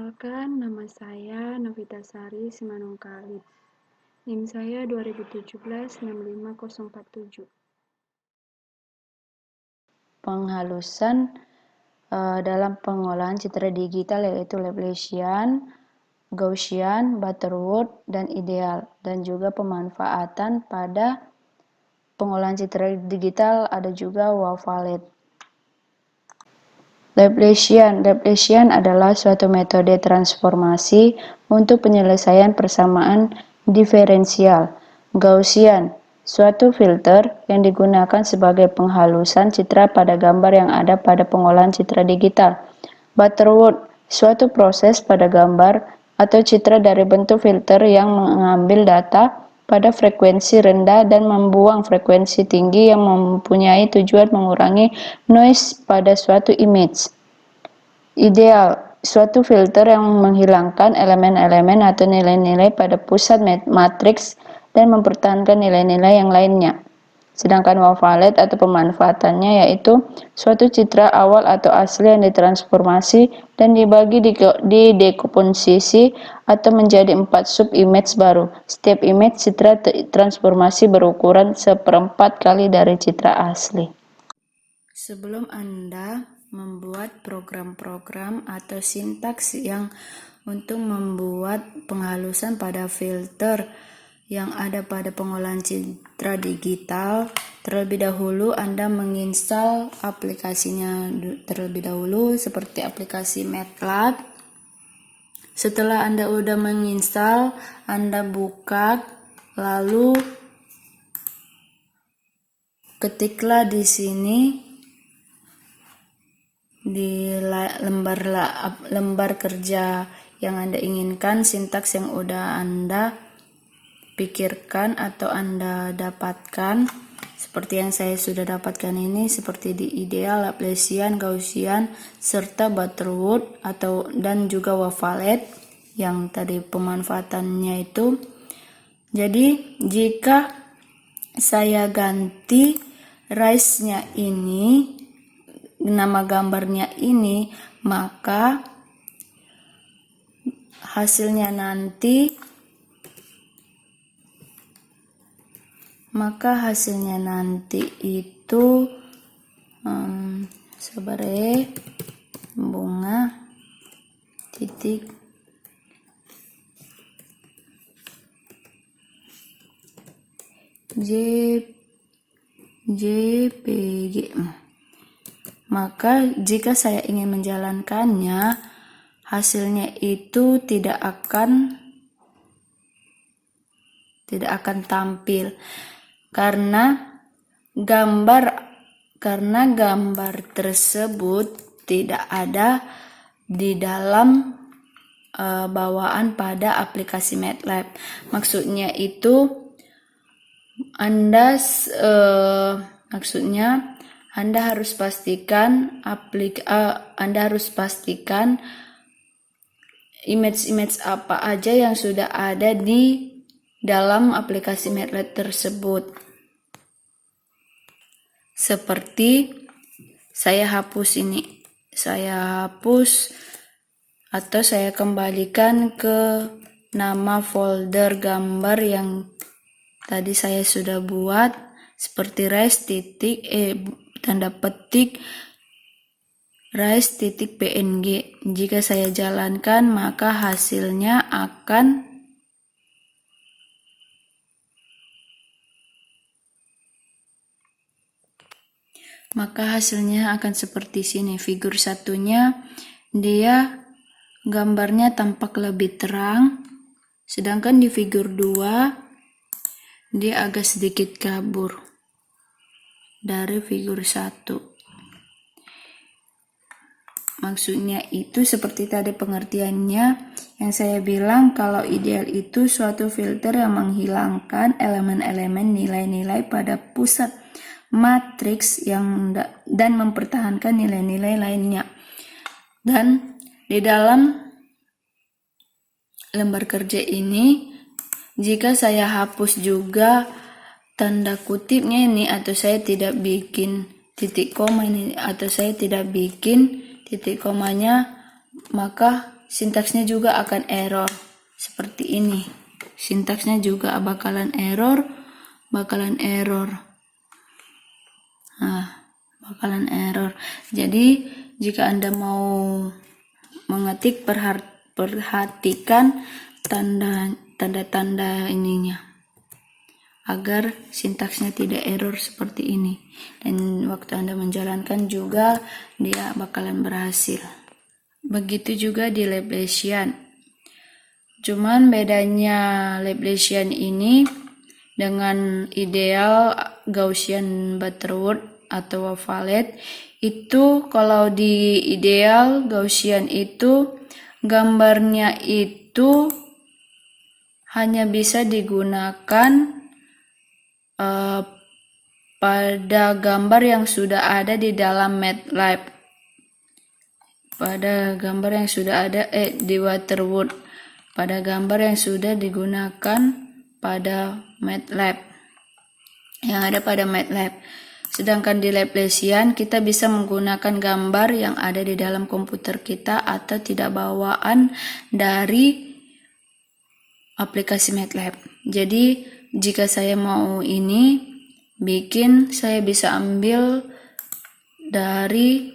Perkenalkan, nama saya Novita Sari Simanungkalit. NIM saya 2017-65047. Penghalusan dalam pengolahan citra digital yaitu Laplacian, Gaussian, Butterworth, dan ideal, dan juga pemanfaatan pada pengolahan citra digital ada juga Wavelet. Laplacian adalah suatu metode transformasi untuk penyelesaian persamaan diferensial. Gaussian, suatu filter yang digunakan sebagai penghalusan citra pada gambar yang ada pada pengolahan citra digital. Butterworth, suatu proses pada gambar atau citra dari bentuk filter yang mengambil data pada frekuensi rendah dan membuang frekuensi tinggi yang mempunyai tujuan mengurangi noise pada suatu image. Ideal, suatu filter yang menghilangkan elemen-elemen atau nilai-nilai pada pusat matriks dan mempertahankan nilai-nilai yang lainnya. Sedangkan wavelet atau pemanfaatannya yaitu suatu citra awal atau asli yang ditransformasi dan dibagi di dekomposisi atau menjadi 4 sub-image baru. Setiap image citra transformasi berukuran 1/4 kali dari citra asli. Sebelum Anda membuat program-program atau sintaks yang untuk membuat penghalusan pada filter yang ada pada pengolahan citra digital, terlebih dahulu Anda menginstal aplikasinya terlebih dahulu seperti aplikasi MATLAB. Setelah Anda udah menginstal, Anda buka, lalu ketiklah di sini di lembar kerja yang Anda inginkan, sintaks yang udah Anda pikirkan atau Anda dapatkan, seperti yang saya sudah dapatkan ini, seperti di ideal, Laplacian, Gaussian, serta Butterworth dan juga Wavelet yang tadi pemanfaatannya itu. Jadi jika saya ganti rise-nya ini, nama gambarnya ini, maka hasilnya nanti itu bunga titik JPG. Maka jika saya ingin menjalankannya, hasilnya itu tidak akan tampil karena gambar tersebut tidak ada di dalam bawaan pada aplikasi MATLAB. Maksudnya itu Anda harus pastikan image apa aja yang sudah ada di dalam aplikasi MATLAB tersebut. Seperti saya hapus ini. Saya hapus atau saya kembalikan ke nama folder gambar yang tadi saya sudah buat, seperti rise.png. Jika saya jalankan, maka hasilnya akan seperti sini. Figur satunya dia gambarnya tampak lebih terang, sedangkan di figur 2 dia agak sedikit kabur dari figur 1. Maksudnya itu seperti tadi pengertiannya yang saya bilang, kalau ideal itu suatu filter yang menghilangkan elemen-elemen nilai-nilai pada pusat matriks dan mempertahankan nilai-nilai lainnya. Dan di dalam lembar kerja ini, jika saya hapus juga tanda kutipnya ini, atau saya tidak bikin titik koma ini, atau saya tidak bikin titik komanya, maka sintaksnya juga akan error seperti ini. Sintaksnya juga bakalan error. Bakalan error. Jadi jika Anda mau mengetik, perhatikan tanda-tanda ininya agar sintaksnya tidak error seperti ini, dan waktu Anda menjalankan juga dia bakalan berhasil. Begitu juga di Laplacian. Cuman bedanya Laplacian ini dengan ideal, Gaussian, Butterworth atau Wavelet itu, kalau di ideal Gaussian itu gambarnya itu hanya bisa digunakan pada gambar yang sudah ada di dalam MATLAB, pada gambar yang sudah ada di Butterworth, pada gambar yang sudah digunakan pada MATLAB, yang ada pada MATLAB. Sedangkan di Laplacian kita bisa menggunakan gambar yang ada di dalam komputer kita atau tidak bawaan dari aplikasi MATLAB. Jadi jika saya mau ini bikin, saya bisa ambil dari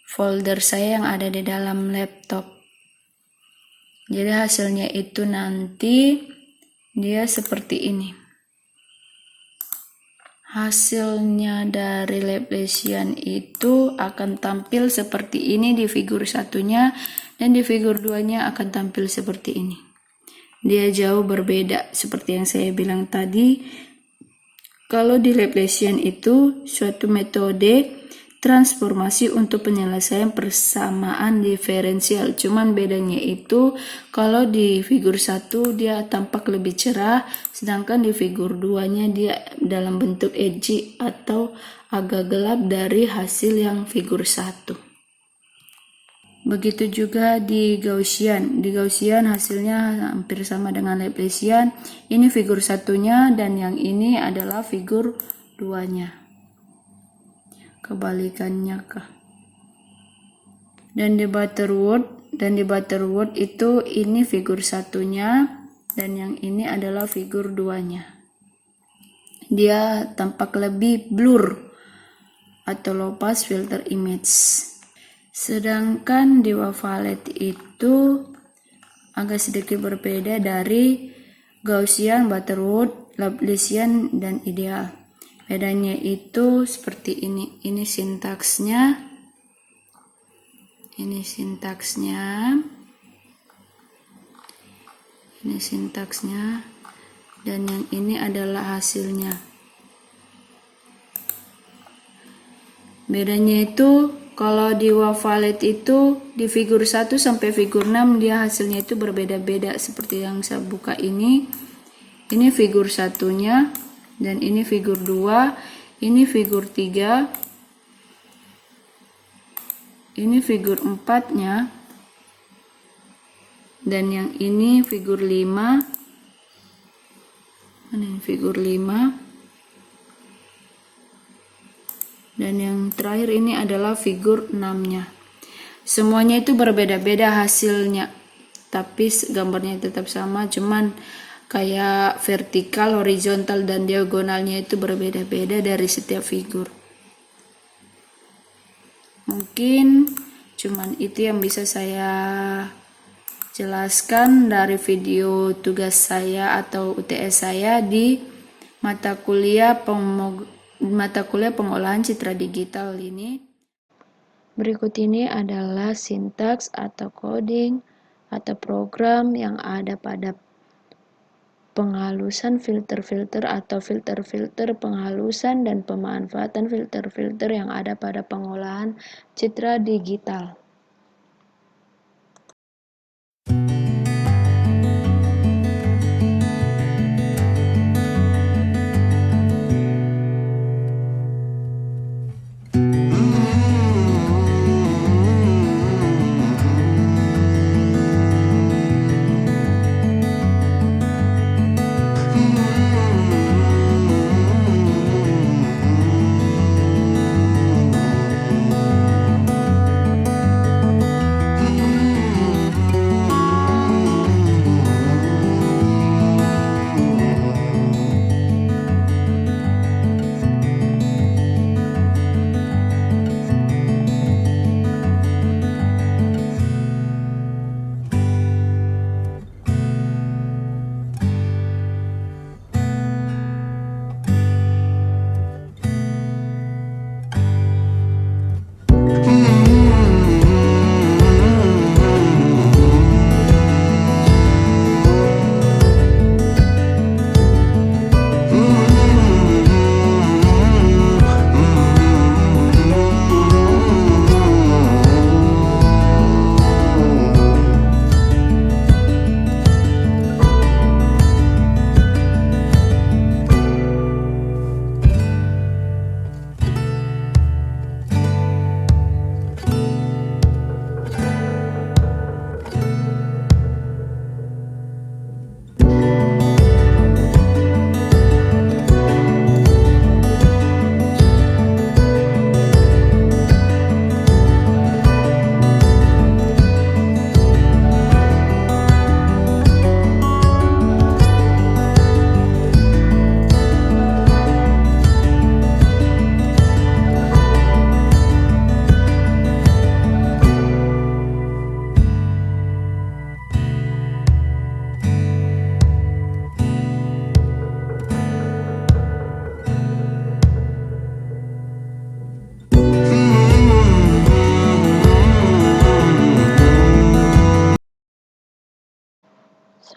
folder saya yang ada di dalam laptop. Jadi hasilnya itu nanti dia seperti ini. Hasilnya dari Laplacian itu akan tampil seperti ini di figur satunya, dan di figur 2-nya akan tampil seperti ini. Dia jauh berbeda seperti yang saya bilang tadi. Kalau di Laplacian itu suatu metode transformasi untuk penyelesaian persamaan diferensial. Cuman bedanya itu kalau di figur 1 dia tampak lebih cerah, sedangkan di figur 2-nya dia dalam bentuk edgy atau agak gelap dari hasil yang figur 1. Begitu juga di Gaussian. Di Gaussian hasilnya hampir sama dengan Laplacian. Ini figur 1-nya dan yang ini adalah figur 2-nya. Kebalikannya kah? Dan di Butterworth itu ini figur 1-nya dan yang ini adalah figur 2-nya. Dia tampak lebih blur atau low pass filter image. Sedangkan di Wavelet itu agak sedikit berbeda dari Gaussian, Butterworth, Laplacian, dan ideal. Bedanya itu seperti ini. Ini sintaksnya. Ini sintaksnya. Dan yang ini adalah hasilnya. Bedanya itu kalau di Wavelet itu di figur 1 sampai figur 6 dia hasilnya itu berbeda-beda seperti yang saya buka ini. Ini figur 1-nya dan ini figur 2, ini figur 3, ini figur 4-nya, dan yang ini figur 5. Ini figur 5. Dan yang terakhir ini adalah figur 6-nya. Semuanya itu berbeda-beda hasilnya, tapi gambarnya tetap sama, cuman kayak vertikal, horizontal, dan diagonalnya itu berbeda-beda dari setiap figur. Mungkin cuman itu yang bisa saya jelaskan dari video tugas saya atau UTS saya di mata kuliah pengolahan citra digital ini. Berikut ini adalah sintaks atau coding atau program yang ada pada penghalusan filter-filter atau filter-filter penghalusan dan pemanfaatan filter-filter yang ada pada pengolahan citra digital.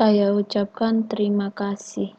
Saya ucapkan terima kasih.